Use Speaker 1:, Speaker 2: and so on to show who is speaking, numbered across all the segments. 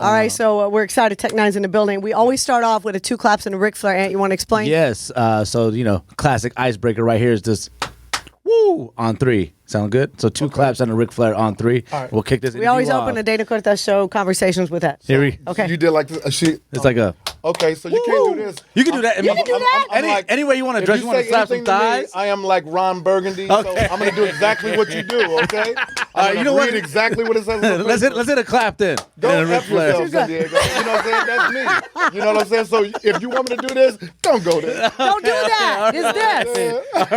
Speaker 1: All right, so we're excited. Tech9's in the building. We always start off with a 2 claps and a Ric Flair. Ant, you want to explain?
Speaker 2: Yes. So, classic icebreaker right here is this woo on 3. Sound good? So 2 claps and a Ric Flair on 3.
Speaker 3: Right.
Speaker 2: We'll kick this.
Speaker 1: We always open the Dana Cortez show conversations with that.
Speaker 2: Here we.
Speaker 1: Okay.
Speaker 3: You did like this.
Speaker 2: It's like a.
Speaker 3: Okay, so you can't do this.
Speaker 2: You can do that.
Speaker 1: You can do that?
Speaker 2: Any way you want to dress. You want to slap some thighs.
Speaker 3: I am like Ron Burgundy,
Speaker 2: Okay.
Speaker 3: so I'm gonna do exactly what you do. Okay.
Speaker 2: You know what?
Speaker 3: Read exactly what it says.
Speaker 2: Let's hit a clap then.
Speaker 3: Go
Speaker 2: And a Ric
Speaker 3: F yourself,
Speaker 2: Flair.
Speaker 3: San Diego. You know what I'm saying? That's me. You know what I'm saying? So if you want me to do this, don't go there.
Speaker 1: Don't do that. It's this.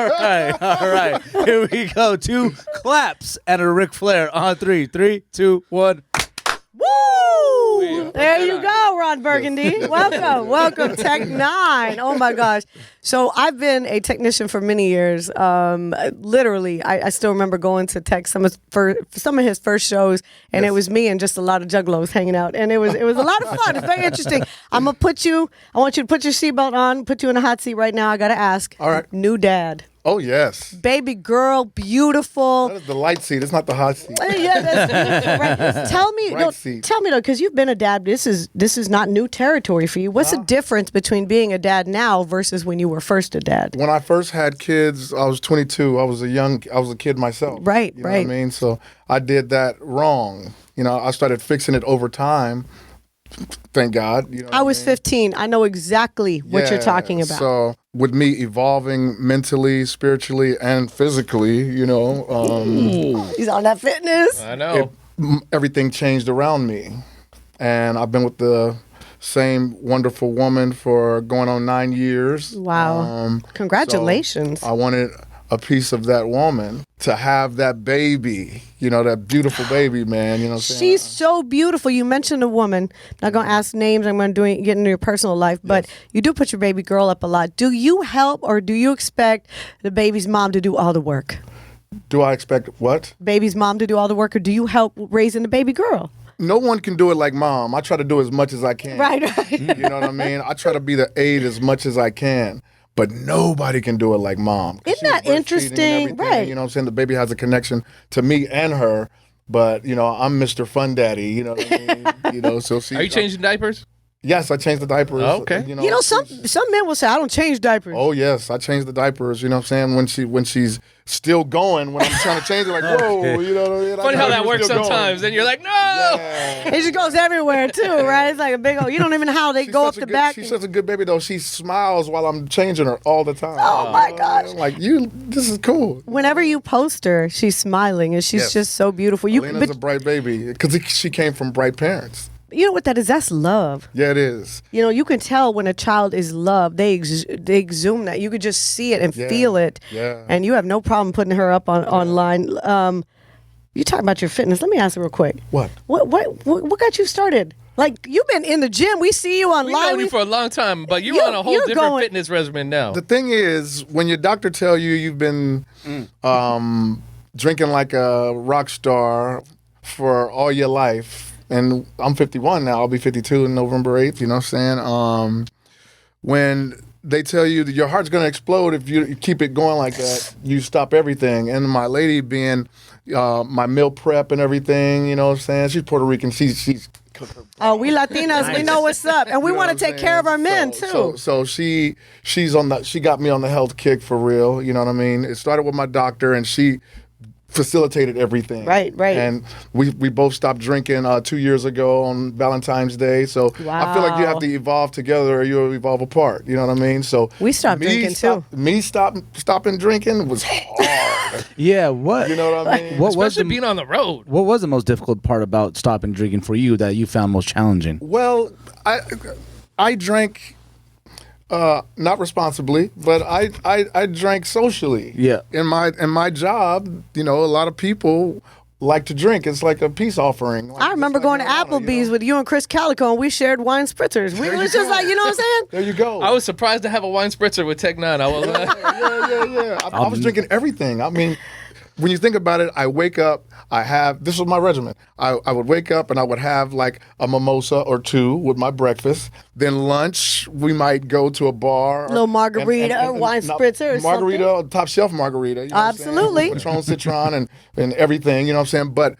Speaker 2: All right. Here we go. 2 claps and a Ric Flair on 3. 3, 2, 1.
Speaker 1: Woo! There you go, Ron Burgundy. Welcome, Tech9. Oh my gosh. So I've been a technician for many years. Literally, I still remember going to Tech some of his first shows, and it was me and just a lot of juggalos hanging out, and it was a lot of fun. It's very interesting. I want you to put your seatbelt on, put you in a hot seat right now. I gotta ask.
Speaker 3: All right.
Speaker 1: New dad.
Speaker 3: Oh yes.
Speaker 1: Baby girl, beautiful.
Speaker 3: That is the light seat. It's not the hot seat.
Speaker 1: Yeah, that's right. Tell me though, because you've been a dad. This is not new territory for you. What's the difference between being a dad now versus when you were first a dad?
Speaker 3: When I first had kids, I was 22. I was a kid myself.
Speaker 1: Right,
Speaker 3: you know what I mean? So I did that wrong. I started fixing it over time. Thank God.
Speaker 1: I was 15. I know exactly what you're talking about.
Speaker 3: So with me evolving mentally, spiritually, and physically,
Speaker 1: he's on that fitness.
Speaker 4: I know.
Speaker 3: Everything changed around me. And I've been with the same wonderful woman for going on 9 years.
Speaker 1: Wow. Congratulations.
Speaker 3: So I wanted a piece of that woman to have that baby, that beautiful baby, man. You know what I'm saying?
Speaker 1: She's so beautiful. You mentioned a woman. I'm not going to ask names. I'm going to get into your personal life. But you do put your baby girl up a lot. Do you help or do you expect the baby's mom to do all the work?
Speaker 3: Do I expect what?
Speaker 1: Baby's mom to do all the work, or do you help raising the baby girl?
Speaker 3: No one can do it like mom. I try to do as much as I can.
Speaker 1: Right.
Speaker 3: You know what I mean? I try to be the aid as much as I can. But nobody can do it like mom.
Speaker 1: Isn't that interesting? Right.
Speaker 3: You know what I'm saying? The baby has a connection to me and her. But, I'm Mr. Fun Daddy. You know what I mean? So she.
Speaker 4: Are you changing diapers?
Speaker 3: Yes, I changed the diapers.
Speaker 4: Oh, okay.
Speaker 1: Some men will say, I don't change diapers.
Speaker 3: Oh, yes. I changed the diapers. You know what I'm saying? When she's still going, when I'm trying to change it, like, whoa. You know what I mean?
Speaker 4: Funny how that works sometimes. Then you're like, no.
Speaker 3: Yeah.
Speaker 1: It just goes everywhere, too, right? It's like a big old, you don't even know how they go up the back.
Speaker 3: She's such a good baby, though. She smiles while I'm changing her all the time.
Speaker 1: Oh, my gosh.
Speaker 3: I'm like, this is cool.
Speaker 1: Whenever you post her, she's smiling, and she's just so beautiful.
Speaker 3: Alina's a bright baby, because she came from bright parents.
Speaker 1: You know what that is? That's love.
Speaker 3: Yeah, it is.
Speaker 1: You can tell when a child is loved. They exhume that. You could just see it and feel it.
Speaker 3: Yeah.
Speaker 1: And you have no problem putting her up online. You talk about your fitness. Let me ask you real quick.
Speaker 3: What?
Speaker 1: What got you started? Like, you've been in the gym. We see you online.
Speaker 4: We've known you for a long time, but you're on a whole different fitness regimen now.
Speaker 3: The thing is, when your doctor tell you you've been drinking like a rock star for all your life, and I'm 51 now. I'll be 52 on November 8th. You know what I'm saying? When they tell you that your heart's going to explode if you keep it going like that, you stop everything. And my lady being my meal prep and everything, you know what I'm saying? She's Puerto Rican. She's cooked her.
Speaker 1: Oh, we Latinas, we know what's up. And we want to take care of our men, too.
Speaker 3: So she got me on the health kick for real. You know what I mean? It started with my doctor, and she facilitated everything.
Speaker 1: Right.
Speaker 3: And we both stopped drinking 2 years ago on Valentine's Day. So I feel like you have to evolve together or you'll evolve apart. You know what I mean? So
Speaker 1: we stopped drinking too.
Speaker 3: Stopping drinking was hard.
Speaker 2: Yeah, what?
Speaker 3: You know what I mean?
Speaker 4: Especially being on the road.
Speaker 2: What was the most difficult part about stopping drinking for you that you found most challenging?
Speaker 3: Well, I drank not responsibly, but I drank socially.
Speaker 2: Yeah.
Speaker 3: In my job, a lot of people like to drink. It's like a peace offering.
Speaker 1: I remember going to Applebee's with you and Chris Calico, and we shared wine spritzers. We was just like, you know what I'm saying?
Speaker 3: There you go.
Speaker 4: I was surprised to have a wine spritzer with Tech9. I was
Speaker 3: Yeah. I was drinking everything. I mean, when you think about it, I wake up, this was my regimen. I would wake up and I would have like a mimosa or two with my breakfast. Then lunch, we might go to a bar.
Speaker 1: Little margarita or wine spritzer or
Speaker 3: margarita,
Speaker 1: something.
Speaker 3: Top shelf margarita. You know
Speaker 1: Absolutely.
Speaker 3: Patron, Citron, and everything, you know what I'm saying? But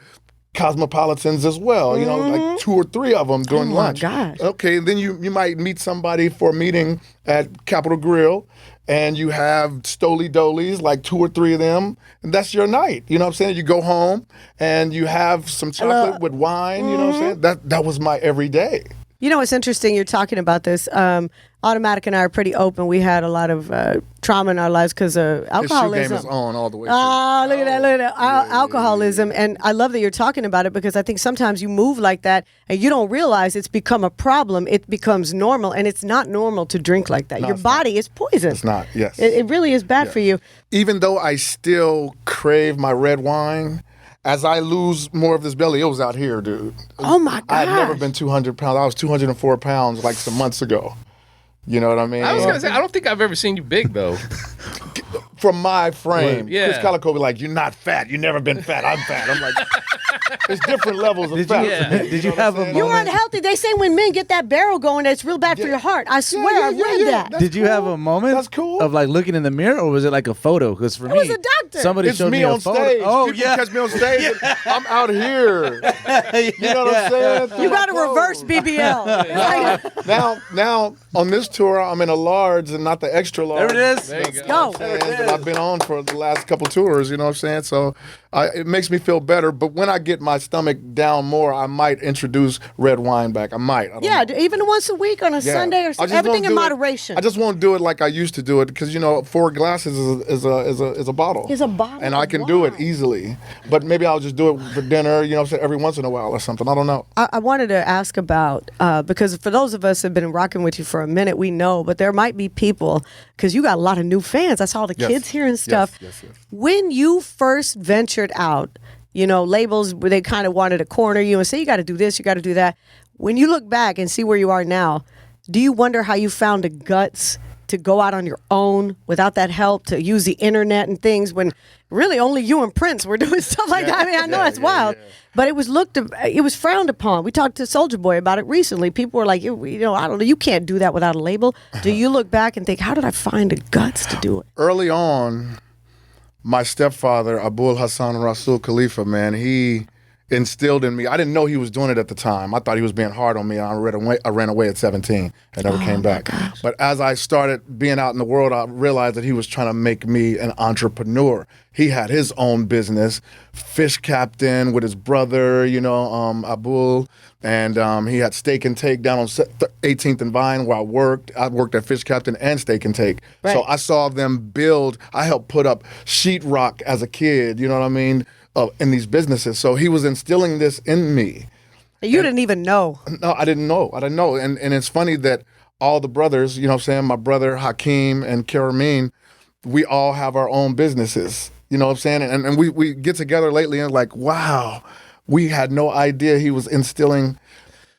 Speaker 3: cosmopolitans as well, you know, like 2 or 3 of them during lunch.
Speaker 1: Gosh.
Speaker 3: Okay, then you might meet somebody for a meeting at Capitol Grill, and you have Stoli Dolies, like 2 or 3 of them, and that's your night. You know what I'm saying? You go home and you have some chocolate with wine, you know what I'm saying? That was my everyday.
Speaker 1: You know, it's interesting you're talking about this. Automatic and I are pretty open. We had a lot of trauma in our lives because of alcoholism.
Speaker 3: His shoe game is on all the way.
Speaker 1: Oh, look at that. Look at that. Alcoholism. And I love that you're talking about it because I think sometimes you move like that and you don't realize it's become a problem. It becomes normal, and it's not normal to drink like that.
Speaker 3: No,
Speaker 1: Your body is poison.
Speaker 3: It's not, yes.
Speaker 1: It really is bad for you.
Speaker 3: Even though I still crave my red wine, as I lose more of this belly, it was out here, dude.
Speaker 1: Oh, my God.
Speaker 3: I had never been 200 pounds. I was 204 pounds like some months ago. You know what I mean?
Speaker 4: I was going to say, I don't think I've ever seen you big, though.
Speaker 3: From my frame.
Speaker 4: Yeah.
Speaker 3: Chris Calico be like, you're not fat. You've never been fat. I'm fat. I'm like, there's different levels of fat.
Speaker 2: Did you have a moment?
Speaker 1: You aren't healthy. They say when men get that barrel going, it's real bad for your heart. I swear, I've read that.
Speaker 2: Did you have a moment
Speaker 3: That's cool.
Speaker 2: of like looking in the mirror, or was it like a photo? Because for me,
Speaker 1: was a doctor.
Speaker 2: somebody
Speaker 3: It's
Speaker 2: showed
Speaker 3: me
Speaker 2: me a
Speaker 3: on
Speaker 2: photo.
Speaker 3: stage.
Speaker 2: Oh,
Speaker 3: People
Speaker 2: yeah.
Speaker 3: catch me on stage. I'm out here. You know what I'm saying?
Speaker 1: You got to reverse BBL. It's like,
Speaker 3: Now on this tour, I'm in a large and not the extra large.
Speaker 2: There it is.
Speaker 4: There you
Speaker 1: go.
Speaker 3: That I've been on for the last couple tours, you know what I'm saying? So it makes me feel better. But when I get my stomach down more, I might introduce red wine back. I might. I don't know.
Speaker 1: even once a week on a Sunday or
Speaker 3: I
Speaker 1: something.
Speaker 3: just
Speaker 1: Everything
Speaker 3: won't
Speaker 1: in
Speaker 3: do it-
Speaker 1: moderation.
Speaker 3: I just won't do it like I used to do it because 4 glasses is a bottle.
Speaker 1: Is a bottle
Speaker 3: and
Speaker 1: of
Speaker 3: I can do it
Speaker 1: wine.
Speaker 3: easily. But maybe I'll just do it for dinner, you know, every once in a while or something. I don't know.
Speaker 1: I wanted to ask about, because for those of us who have been rocking with you for a minute, we know, but there might be people, because you got a lot of new fans. I saw the
Speaker 3: Yes.
Speaker 1: kids here and stuff.
Speaker 3: Yes.
Speaker 1: When you first ventured out, labels, where they kind of wanted to corner you and say, you got to do this, you got to do that. When you look back and see where you are now, do you wonder how you found the guts to go out on your own without that help, to use the internet and things when really only you and Prince were doing stuff like that? I mean, I know that's wild, but it was frowned upon. We talked to Soulja Boy about it recently. People were like, I don't know, you can't do that without a label. Do you look back and think, how did I find the guts to do it?
Speaker 3: Early on, my stepfather, Abul Hassan Rasul Khalifa, man, he instilled in me. I didn't know he was doing it at the time. I thought he was being hard on me. I ran away at 17 and never came back. But as I started being out in the world, I realized that he was trying to make me an entrepreneur. He had his own business, Fish Captain with his brother, Abul. And he had Steak and Take down on 18th and Vine where I worked. I worked at Fish Captain and Steak and Take.
Speaker 1: Right.
Speaker 3: So I saw them build. I helped put up sheetrock as a kid, you know what I mean, in these businesses. So he was instilling this in me.
Speaker 1: You didn't even know.
Speaker 3: No, I didn't know. And it's funny that all the brothers, you know what I'm saying, my brother Hakeem and Karameen, we all have our own businesses. You know what I'm saying? And we get together lately and like, wow, we had no idea he was instilling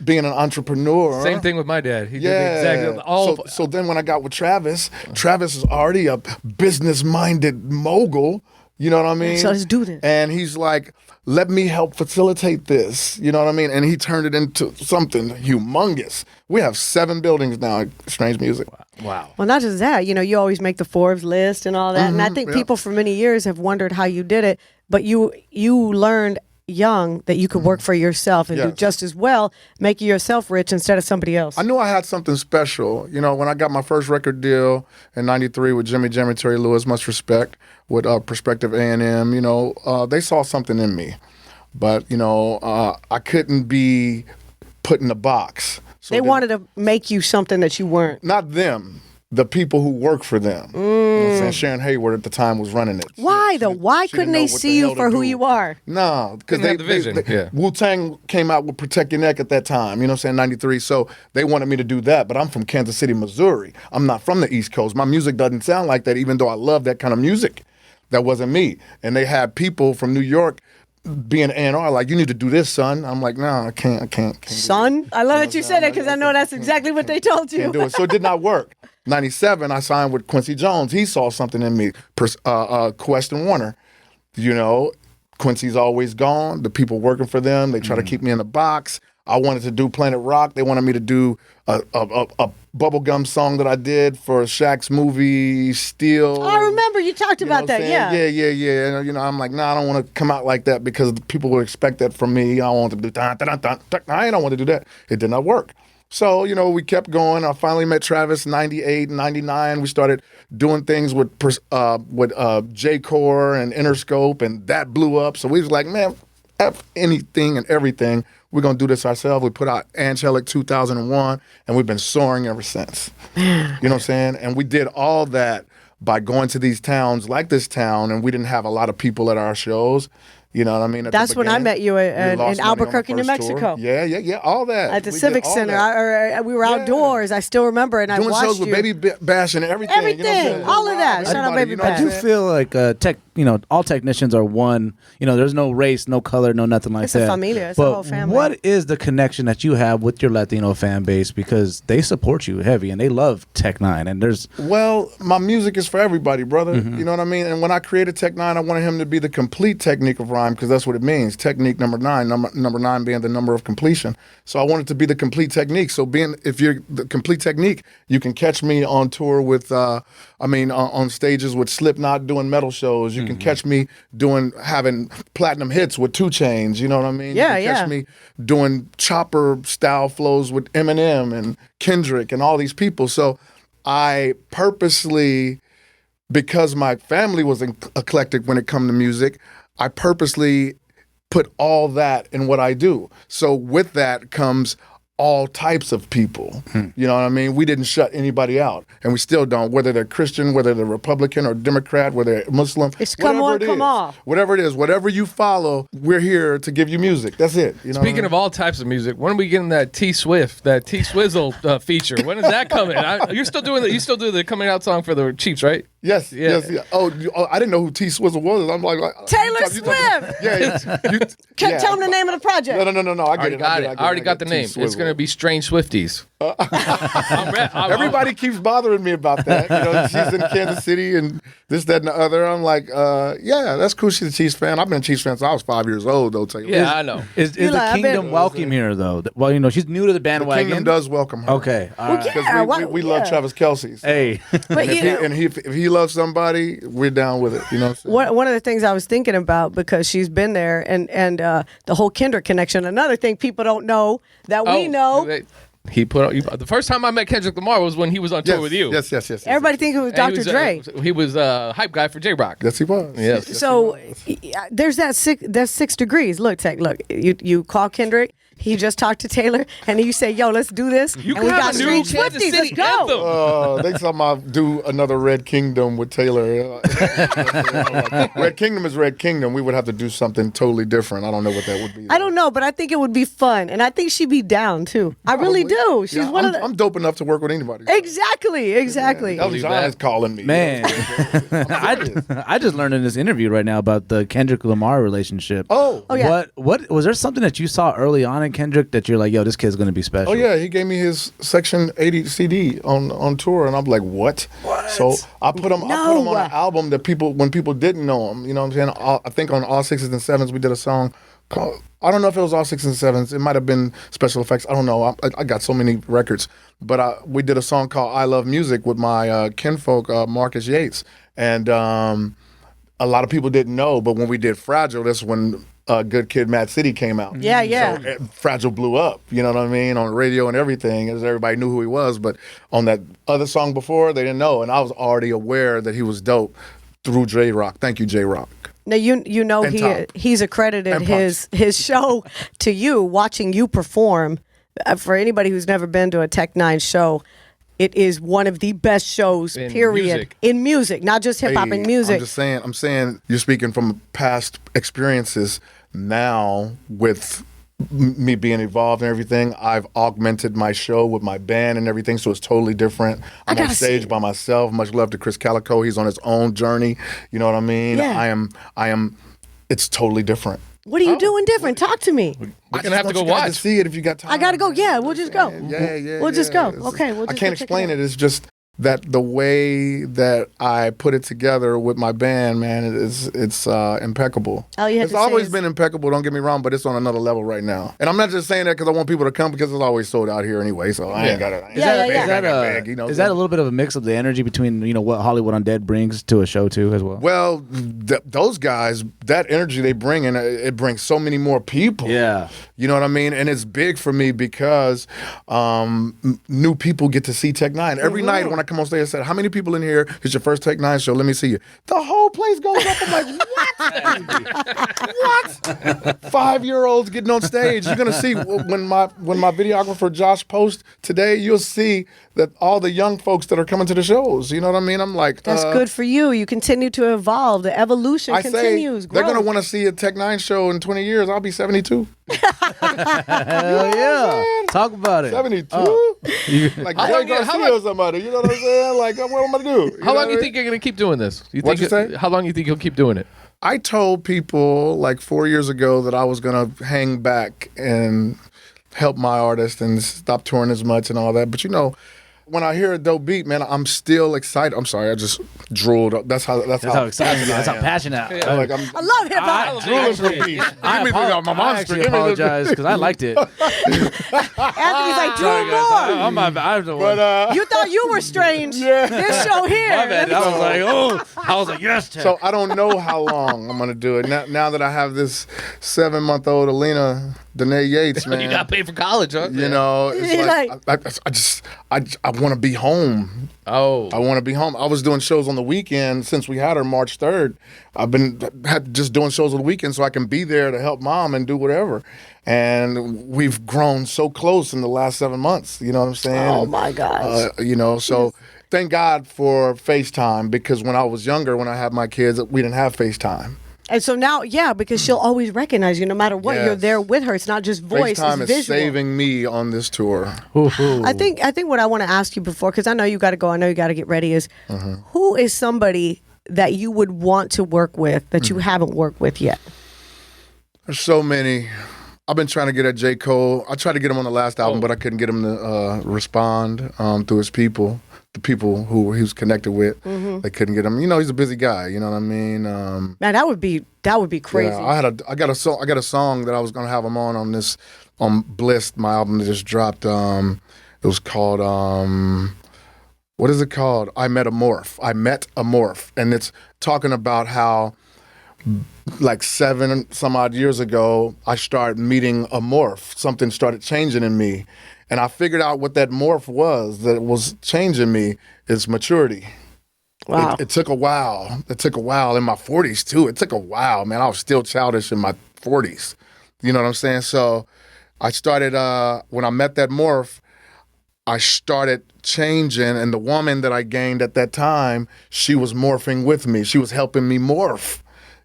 Speaker 3: being an entrepreneur.
Speaker 4: Same thing with my dad. He did exactly
Speaker 3: So then when I got with Travis is already a business-minded mogul. You know what I mean?
Speaker 1: So let's do this.
Speaker 3: And he's like, let me help facilitate this. You know what I mean? And he turned it into something humongous. We have 7 buildings now at Strange Music.
Speaker 2: Wow.
Speaker 1: Well, not just that, you always make the Forbes list and all that. And I think people for many years have wondered how you did it, but you learned young that you could work for yourself and do
Speaker 3: Yes.
Speaker 1: just as well, making yourself rich instead of somebody else.
Speaker 3: I knew I had something special. When I got my first record deal in '93 with Jimmy Jam and Terry Lewis, much respect, with Perspective A&M, they saw something in me. But, I couldn't be put in a box. So
Speaker 1: they wanted to make you something that you weren't.
Speaker 3: Not them, the people who work for them. You know what I'm saying? Sharon Hayward at the time was running it.
Speaker 1: Why though? Why
Speaker 3: she
Speaker 1: couldn't
Speaker 3: didn't
Speaker 1: they
Speaker 3: know what
Speaker 1: see
Speaker 3: the
Speaker 1: you
Speaker 3: hell
Speaker 1: for
Speaker 3: to
Speaker 1: who
Speaker 3: do.
Speaker 1: you are?
Speaker 3: No, because
Speaker 4: Didn't have the vision, yeah.
Speaker 3: Wu-Tang came out with Protect Your Neck at that time, you know what I'm saying, 93. So they wanted me to do that, but I'm from Kansas City, Missouri. I'm not from the East Coast. My music doesn't sound like that, even though I love that kind of music. That wasn't me. And they had people from New York being A&R, like, you need to do this, son. I'm like, no, I can't.
Speaker 1: Son? I love that you said that because I know that's exactly what they told you.
Speaker 3: Can't do it. So it did not work. 97, I signed with Quincy Jones. He saw something in me. Quest and Warner. Quincy's always gone. The people working for them, they try to keep me in a box. I wanted to do Planet Rock. They wanted me to do a bubblegum song that I did for Shaq's movie Steel.
Speaker 1: I remember you talked about that. Yeah.
Speaker 3: Yeah. And, I'm like, nah, I don't want to come out like that because people would expect that from me. I want to do dun, dun, dun, dun. I don't want to do that. It did not work. So, we kept going. I finally met Travis 98, 99. We started doing things with JCole and Interscope, and that blew up. So we was like, man, F anything and everything. We're going to do this ourselves. We put out Angelic 2001, and we've been soaring ever since. You know what I'm saying? And we did all that by going to these towns like this town, and we didn't have a lot of people at our shows. You know what I mean?
Speaker 1: That's when I met you in Albuquerque, New Mexico.
Speaker 3: Tour. Yeah, all that.
Speaker 1: At the Civic Center. We were outdoors. I still remember, and I watched you.
Speaker 3: Doing shows with Baby Bash and everything.
Speaker 1: Everything, all of that. Shout out Baby Bash.
Speaker 2: I do feel like all technicians are one. There's no race, no color, no nothing like that.
Speaker 1: It's a familia. It's a whole family.
Speaker 2: What is the connection that you have with your Latino fan base? Because they support you heavy, and they love Tech9. And
Speaker 3: well, my music is for everybody, brother. Mm-hmm. You know what I mean? And when I created Tech9, I wanted him to be the complete technique of rhyme, because that's what it means. Technique number 9, number 9 being the number of completion. So I wanted to be the complete technique. So if you're the complete technique, you can catch me on tour with, on stages with Slipknot doing metal shows. You can catch me having platinum hits with 2 Chainz. You know what I mean?
Speaker 1: Yeah,
Speaker 3: you can catch me doing chopper style flows with Eminem and Kendrick and all these people. So I purposely, because my family was eclectic when it come to music, I purposely put all that in what I do. So with that comes all types of people. You know what I mean? We didn't shut anybody out, and we still don't, whether they're Christian, whether they're Republican or Democrat, whether they're Muslim.
Speaker 1: It's come on, come off.
Speaker 3: Whatever it is, whatever you follow, we're here to give you music. That's it.
Speaker 4: Speaking of all types of music, when are we getting that T Swizzle feature? When is that coming? You're still doing that? You still do the coming out song for the Chiefs, right?
Speaker 3: Yes. Oh, I didn't know who T Swizzle was. I'm like
Speaker 1: Taylor Swift. Tell him the name of the project.
Speaker 3: No. I
Speaker 4: already got the name. It's going to be Strange Swifties.
Speaker 3: Everybody keeps bothering me about that. She's in Kansas City and this, that, and the other. I'm like, yeah, that's cool. She's a Chiefs fan. I've been a Chiefs fan since I was 5 years old, though.
Speaker 4: Yeah, I know.
Speaker 2: Is the kingdom welcome here, though? Well, she's new to the bandwagon.
Speaker 3: The kingdom does welcome her.
Speaker 2: Okay. All right.
Speaker 3: Because we love Travis Kelce. So.
Speaker 2: Hey.
Speaker 3: If he loves somebody, we're down with it. You know what I'm saying?
Speaker 1: One of the things I was thinking about, because she's been there, and the whole Kendrick connection. Another thing people don't know that we know.
Speaker 4: He put the first time I met Kendrick Lamar was when he was on tour with you.
Speaker 3: Yes.
Speaker 1: Everybody think it was Dr. Dre.
Speaker 4: He was a hype guy for J-Rock.
Speaker 3: Yes, he was.
Speaker 4: Yes.
Speaker 1: So there's that's 6 degrees. Look, Tech. Look, you call Kendrick. He just talked to Taylor, and then you say, "Yo, let's do this."
Speaker 4: You
Speaker 1: and we got Strange Swifties. Let's go.
Speaker 3: Next time I do another Red Kingdom with Taylor. Red Kingdom is Red Kingdom. We would have to do something totally different. I don't know what that would be.
Speaker 1: I don't know, but I think it would be fun, and I think she'd be down too. I really do. She's one of the.
Speaker 3: I'm dope enough to work with anybody.
Speaker 1: Exactly.
Speaker 3: Elton John is calling me.
Speaker 2: Man, I just learned in this interview right now about the Kendrick Lamar relationship.
Speaker 3: Oh
Speaker 1: yeah.
Speaker 2: What was there something that you saw early on in Kendrick that you're like, yo, this kid's gonna be special?
Speaker 3: Oh yeah, he gave me his Section 80 CD on tour, and I'm like, what? So I put him on an album that when people didn't know him. You know what I'm saying? I think on All Sixes and Sevens we did a song called, I don't know if it was All Sixes and Sevens. It might have been Special Effects. I don't know. I got so many records, but we did a song called I Love Music with my kinfolk Marcus Yates, and a lot of people didn't know, but when we did Fragile, that's when Good Kid, Mad City came out.
Speaker 1: Yeah.
Speaker 3: So Fragile blew up, you know what I mean, on radio and everything, as everybody knew who he was. But on that other song before, they didn't know, and I was already aware that he was dope through J-Rock. Thank you, J-Rock.
Speaker 1: Now you know he's accredited his show to you, watching you perform. For anybody who's never been to a Tech9 show, it is one of the best shows, in music, not just hip hop, in music.
Speaker 3: I'm saying you're speaking from past experiences. Now, with me being involved in everything, I've augmented my show with my band and everything, so it's totally different. I'm on stage by myself. Much love to Chris Calico. He's on his own journey. You know what I mean?
Speaker 1: Yeah.
Speaker 3: I am. It's totally different.
Speaker 1: What are you doing different? Talk to me.
Speaker 4: We're gonna have to go watch.
Speaker 3: To see it if you got time.
Speaker 1: I gotta go. Yeah, we'll just go.
Speaker 3: Yeah.
Speaker 1: We'll just go. Okay.
Speaker 3: I can't explain it. It's just that the way that I put it together with my band, man, it's impeccable.
Speaker 1: All you have
Speaker 3: It's
Speaker 1: to say
Speaker 3: always
Speaker 1: is-
Speaker 3: been impeccable. Don't get me wrong, but it's on another level right now. And I'm not just saying that because I want people to come, because it's always sold out here anyway. So I ain't got to.
Speaker 1: Yeah.
Speaker 2: Is that a little bit of a mix of the energy between what Hollywood Undead brings to a show too as well?
Speaker 3: Well, those guys, that energy they bring, and it brings so many more people.
Speaker 2: Yeah.
Speaker 3: You know what I mean? And it's big for me because new people get to see Tech9. Every night when I come on stage, I said, how many people in here? It's your first Tech9 show. Let me see you. The whole place goes up. I'm like, what? What? 5-year-olds getting on stage. You're going to see when my videographer Josh posts today, you'll see that all the young folks that are coming to the shows. You know what I mean? I'm like,
Speaker 1: That's good for you. You continue to evolve. The evolution
Speaker 3: I
Speaker 1: continues.
Speaker 3: say they're going to
Speaker 1: growth.
Speaker 3: want to see a Tech9 show in 20 years. I'll be 72.
Speaker 2: Hell yeah. Talk about it.
Speaker 3: 72? Like
Speaker 4: How
Speaker 3: Jay
Speaker 4: long-
Speaker 3: Garcia
Speaker 4: how long-
Speaker 3: or somebody. You know what I'm saying? Like, what am I going to do?
Speaker 4: How long
Speaker 3: know
Speaker 4: you
Speaker 3: what I
Speaker 4: think you're gonna keep doing this?
Speaker 3: What'd you say?
Speaker 4: How long you think you'll keep doing it?
Speaker 3: I told people like 4 years ago that I was going to hang back and help my artist and stop touring as much and all that. But when I hear a dope beat, man, I'm still excited. I'm sorry, I just drooled. That's how
Speaker 2: excited. That's how passionate.
Speaker 3: Like
Speaker 1: I love hip hop.
Speaker 3: drooling for beats. Give me my
Speaker 2: I
Speaker 3: monster.
Speaker 2: actually
Speaker 3: Give me this.
Speaker 2: apologize because I liked it.
Speaker 1: Anthony's like,
Speaker 2: Sorry,
Speaker 1: two
Speaker 2: guys.
Speaker 1: more.
Speaker 2: I'm the one.
Speaker 3: But
Speaker 1: You thought you were strange. This show here.
Speaker 2: My bad. I was like, yes, Tech.
Speaker 3: so I don't know how long I'm gonna do it. Now that I have this 7-month-old Alina Danae Yates, man.
Speaker 4: You got paid for college, huh?
Speaker 3: You know, it's
Speaker 1: You're
Speaker 3: I want to be home.
Speaker 4: Oh.
Speaker 3: I want to be home. I was doing shows on the weekend since we had her March 3rd. I've been just doing shows on the weekend so I can be there to help mom and do whatever. And we've grown so close in the last 7 months. You know what I'm saying?
Speaker 1: Oh, my gosh.
Speaker 3: So thank God for FaceTime, because when I was younger, when I had my kids, we didn't have FaceTime.
Speaker 1: And so now, because she'll always recognize you no matter what.
Speaker 3: Yes.
Speaker 1: You're there with her. It's not just voice,
Speaker 3: FaceTime
Speaker 1: it's
Speaker 3: is
Speaker 1: visual.
Speaker 3: saving me on this tour.
Speaker 1: I think what I want to ask you before, because I know you got to go, I know you got to get ready, is who is somebody that you would want to work with that you haven't worked with yet?
Speaker 3: There's so many. I've been trying to get at JCole. I tried to get him on the last album, but I couldn't get him to respond through his people. The people who he was connected with, they couldn't get him. He's a busy guy. You know what I mean?
Speaker 1: Man, that would be crazy.
Speaker 3: Yeah, I got a song that I was gonna have him on this Bliss, my album that just dropped. It was called what is it called? I Met a Morph, and it's talking about how like 7 some odd years ago I started meeting a morph. Something started changing in me. And I figured out what that morph was that was changing me is maturity.
Speaker 1: Wow.
Speaker 3: It took a while. It took a while in my 40s too. It took a while, man. I was still childish in my 40s. You know what I'm saying? So I started, when I met that morph, I started changing. And the woman that I gained at that time, she was morphing with me. She was helping me morph.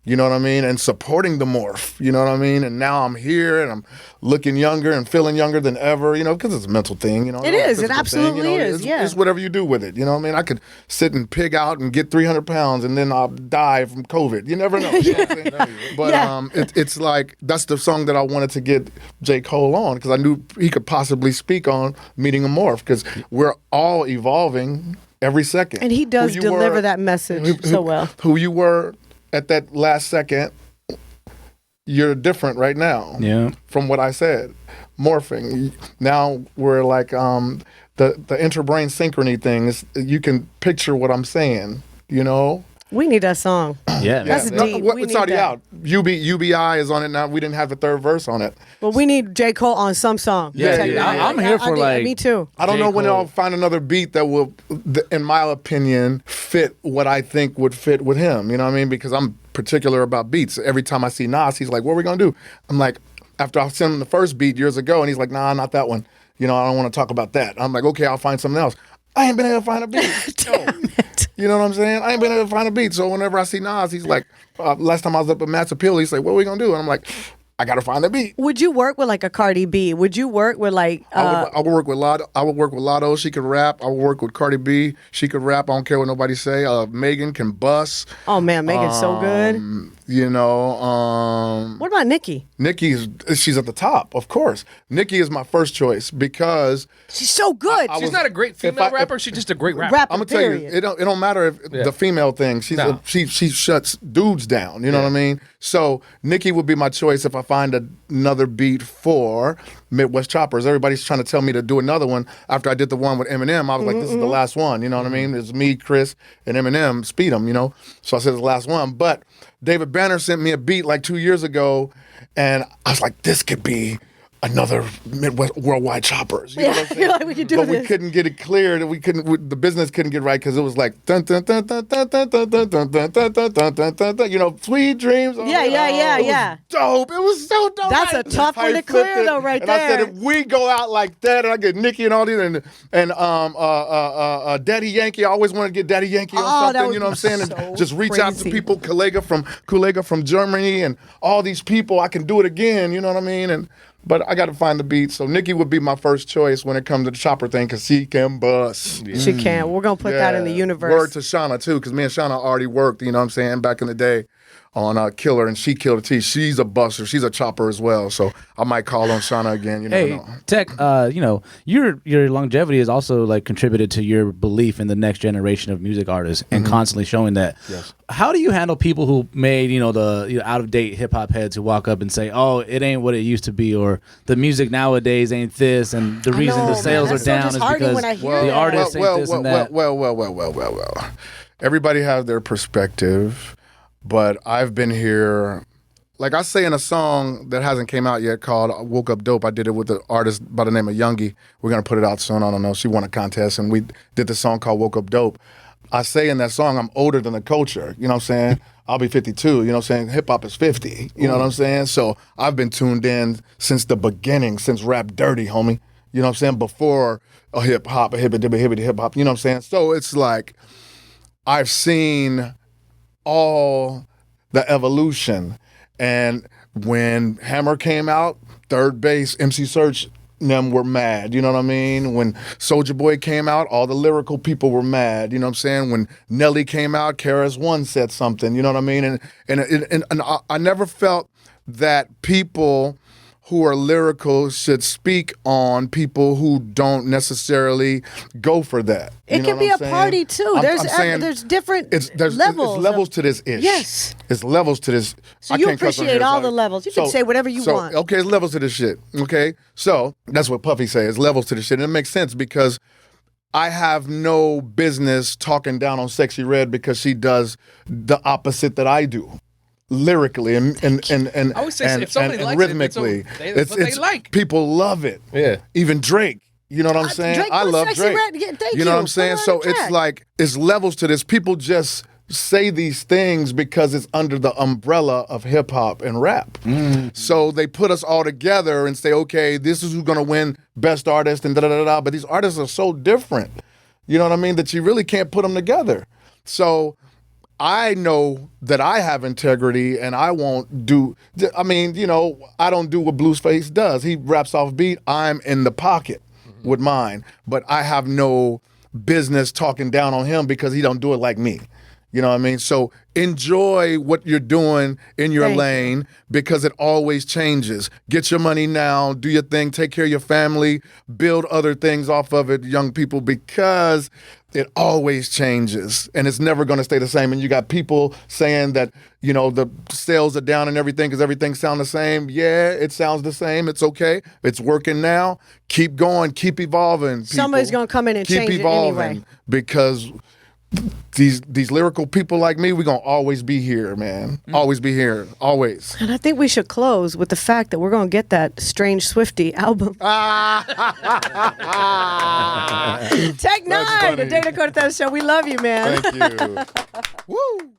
Speaker 3: You know what I mean? And supporting the morph, you know what I mean? And now I'm here and I'm looking younger and feeling younger than ever, because it's a mental thing,
Speaker 1: It is. It absolutely is, yeah.
Speaker 3: It's whatever you do with it, you know what I mean? I could sit and pig out and get 300 pounds and then I'll die from COVID. You never know. You know what I'm saying? But it's like, that's the song that I wanted to get JCole on, because I knew he could possibly speak on meeting a morph, because we're all evolving every second.
Speaker 1: And he does
Speaker 3: Who you
Speaker 1: deliver
Speaker 3: were-
Speaker 1: that message so well.
Speaker 3: Who you were at that last second, you're different right now.
Speaker 2: Yeah.
Speaker 3: From what I said, morphing. Now we're like the interbrain synchrony thing. You can picture what I'm saying.
Speaker 1: We need that song.
Speaker 2: Yeah.
Speaker 1: That's
Speaker 2: man.
Speaker 1: deep. We
Speaker 3: It's
Speaker 1: need
Speaker 3: already
Speaker 1: that.
Speaker 3: out. UBI is on it now. We didn't have the third verse on it.
Speaker 1: But we need J. Cole on some song.
Speaker 2: Yeah,
Speaker 1: Check
Speaker 2: dude,
Speaker 1: that out.
Speaker 2: I'm here for, like-
Speaker 1: Me too.
Speaker 3: I don't know when
Speaker 2: J. Cole.
Speaker 3: I'll find another beat that will, in my opinion, fit what I think would fit with him. You know what I mean? Because I'm particular about beats. Every time I see Nas, he's like, what are we going to do? I'm like, after I sent him the first beat years ago, and he's like, nah, not that one. I don't want to talk about that. I'm like, okay, I'll find something else. I ain't been able to find a beat.
Speaker 1: Damn it.
Speaker 3: You know what I'm saying? I ain't been able to find a beat. So whenever I see Nas, he's like, last time I was up at Matt's Appeal, he's like, what are we going to do? And I'm like, I got to find a beat.
Speaker 1: Would you work with like a Cardi B? Would you work with like
Speaker 3: I would work with Lotto. I would work with Lotto. She could rap. I would work with Cardi B. She could rap. I don't care what nobody say. Megan can bust.
Speaker 1: oh man, Megan's so good.
Speaker 3: You know,
Speaker 1: What about Nicki?
Speaker 3: she's at the top, of course. Nicki is my first choice because
Speaker 1: She's so good.
Speaker 4: She's not a great female rapper. She's just a great rapper.
Speaker 1: Rapper,
Speaker 3: I'm gonna tell you,
Speaker 1: period.
Speaker 3: it don't matter if the female thing. She shuts dudes down. You know what I mean? So Nicki would be my choice if I find another beat for Midwest Choppers. Everybody's trying to tell me to do another one after I did the one with Eminem. I was like, this is the last one. You know what I mean? It's me, Chris, and Eminem. Speed 'em. You know. So I said it's the last one, but David Banner sent me a beat like 2 years ago, and I was like, this could be another Midwest worldwide choppers. You know what I'm saying?
Speaker 1: You're like, we could do
Speaker 3: but
Speaker 1: this.
Speaker 3: we couldn't get it cleared. The business couldn't get right because it was like dun dun dun dun dun dun dun dun dun dun dun dun dun dun dun dun. You know, sweet dreams.
Speaker 1: Yeah.
Speaker 3: Dope. It was so dope.
Speaker 1: That's a tough one to clear though, right
Speaker 3: and
Speaker 1: there.
Speaker 3: I said, if we go out like that, and I get Nicki and all these, and Daddy Yankee. I always wanted to get Daddy Yankee on something. You know what I'm saying?
Speaker 1: so
Speaker 3: And just reach out to
Speaker 1: crazy.
Speaker 3: people, Kulega from Germany, and all these people. I can do it again. You know what I mean? But I got to find the beat. So Nicki would be my first choice when it comes to the chopper thing because she can bust.
Speaker 1: She can. We're going to put that in the universe.
Speaker 3: Word to Shauna, too, because me and Shauna already worked, you know what I'm saying, back in the day on Killer, and she killed a T. She's a buster. She's a chopper as well. So I might call on Shauna again. You never
Speaker 2: Hey,
Speaker 3: know.
Speaker 2: Tech, you know, your longevity has also like contributed to your belief in the next generation of music artists and constantly showing that.
Speaker 3: Yes.
Speaker 2: How do you handle people who made, the out of date hip hop heads who walk up and say, "Oh, it ain't what it used to be," or the music nowadays ain't this, and the reason
Speaker 1: know,
Speaker 2: the
Speaker 1: man.
Speaker 2: sales
Speaker 1: That's
Speaker 2: are
Speaker 1: so
Speaker 2: down is
Speaker 1: disheartening
Speaker 2: because
Speaker 1: when I hear
Speaker 2: the
Speaker 1: that.
Speaker 2: artists ain't this and that.
Speaker 3: Well. Everybody has their perspective, but I've been here. Like I say in a song that hasn't came out yet called Woke Up Dope, I did it with an artist by the name of Youngie. We're going to put it out soon. I don't know. She won a contest, and we did the song called Woke Up Dope. I say in that song, I'm older than the culture. You know what I'm saying? I'll be 52. You know what I'm saying? Hip-hop is 50. You know what I'm saying? So I've been tuned in since the beginning, since Rap Dirty, homie. You know what I'm saying? Before a hip-hop, a hippity hip-hop. You know what I'm saying? So it's like I've seen all the evolution. And when Hammer came out, Third Base, MC Search, them were mad. You know what I mean? When Soulja Boy came out, all the lyrical people were mad. You know what I'm saying? When Nelly came out, KRS-One said something. You know what I mean? And I never felt that people who are lyrical should speak on people who don't necessarily go for that.
Speaker 1: It can be a party too. There's different levels.
Speaker 3: It's levels to this ish.
Speaker 1: Yes.
Speaker 3: It's levels to this.
Speaker 1: So you appreciate all the levels. You can say whatever you want.
Speaker 3: Okay, it's levels to this shit. Okay? So that's what Puffy say. It's levels to this shit. And it makes sense because I have no business talking down on Sexy Red because she does the opposite that I do. Lyrically and
Speaker 4: I always say if somebody likes
Speaker 3: rhythmically.
Speaker 4: It's what they like.
Speaker 3: People love it.
Speaker 4: Yeah.
Speaker 3: Even Drake. You know what I'm saying?
Speaker 1: Drake
Speaker 3: I
Speaker 1: was
Speaker 3: love
Speaker 1: Sexy
Speaker 3: Drake.
Speaker 1: Red. Yeah, thank
Speaker 3: you know what I'm saying?
Speaker 1: Put it
Speaker 3: So
Speaker 1: on the
Speaker 3: it's
Speaker 1: track.
Speaker 3: like it's levels to this. People just say these things because it's under the umbrella of hip hop and rap. So they put us all together and say, okay, this is who's gonna win best artist and da da da da. But these artists are so different. You know what I mean? That you really can't put them together. So I know that I have integrity and I won't do, I mean, I don't do what Blueface does. He raps off beat. I'm in the pocket with mine, but I have no business talking down on him because he don't do it like me. You know what I mean? So enjoy what you're doing in your lane because it always changes. Get your money now, do your thing, take care of your family, build other things off of it, young people, because it always changes and it's never going to stay the same. And you got people saying that, the sales are down and everything because everything sounds the same. Yeah, it sounds the same. It's okay. It's working now. Keep going. Keep evolving. People.
Speaker 1: Somebody's going to come in and
Speaker 3: keep
Speaker 1: change
Speaker 3: evolving
Speaker 1: it anyway.
Speaker 3: Because these lyrical people like me, we're going to always be here, man. Always be here. Always.
Speaker 1: And I think we should close with the fact that we're going to get that Strange Swiftie album. Tech N9ne, the Dana Cortez Show. We love you, man.
Speaker 3: Thank you. Woo!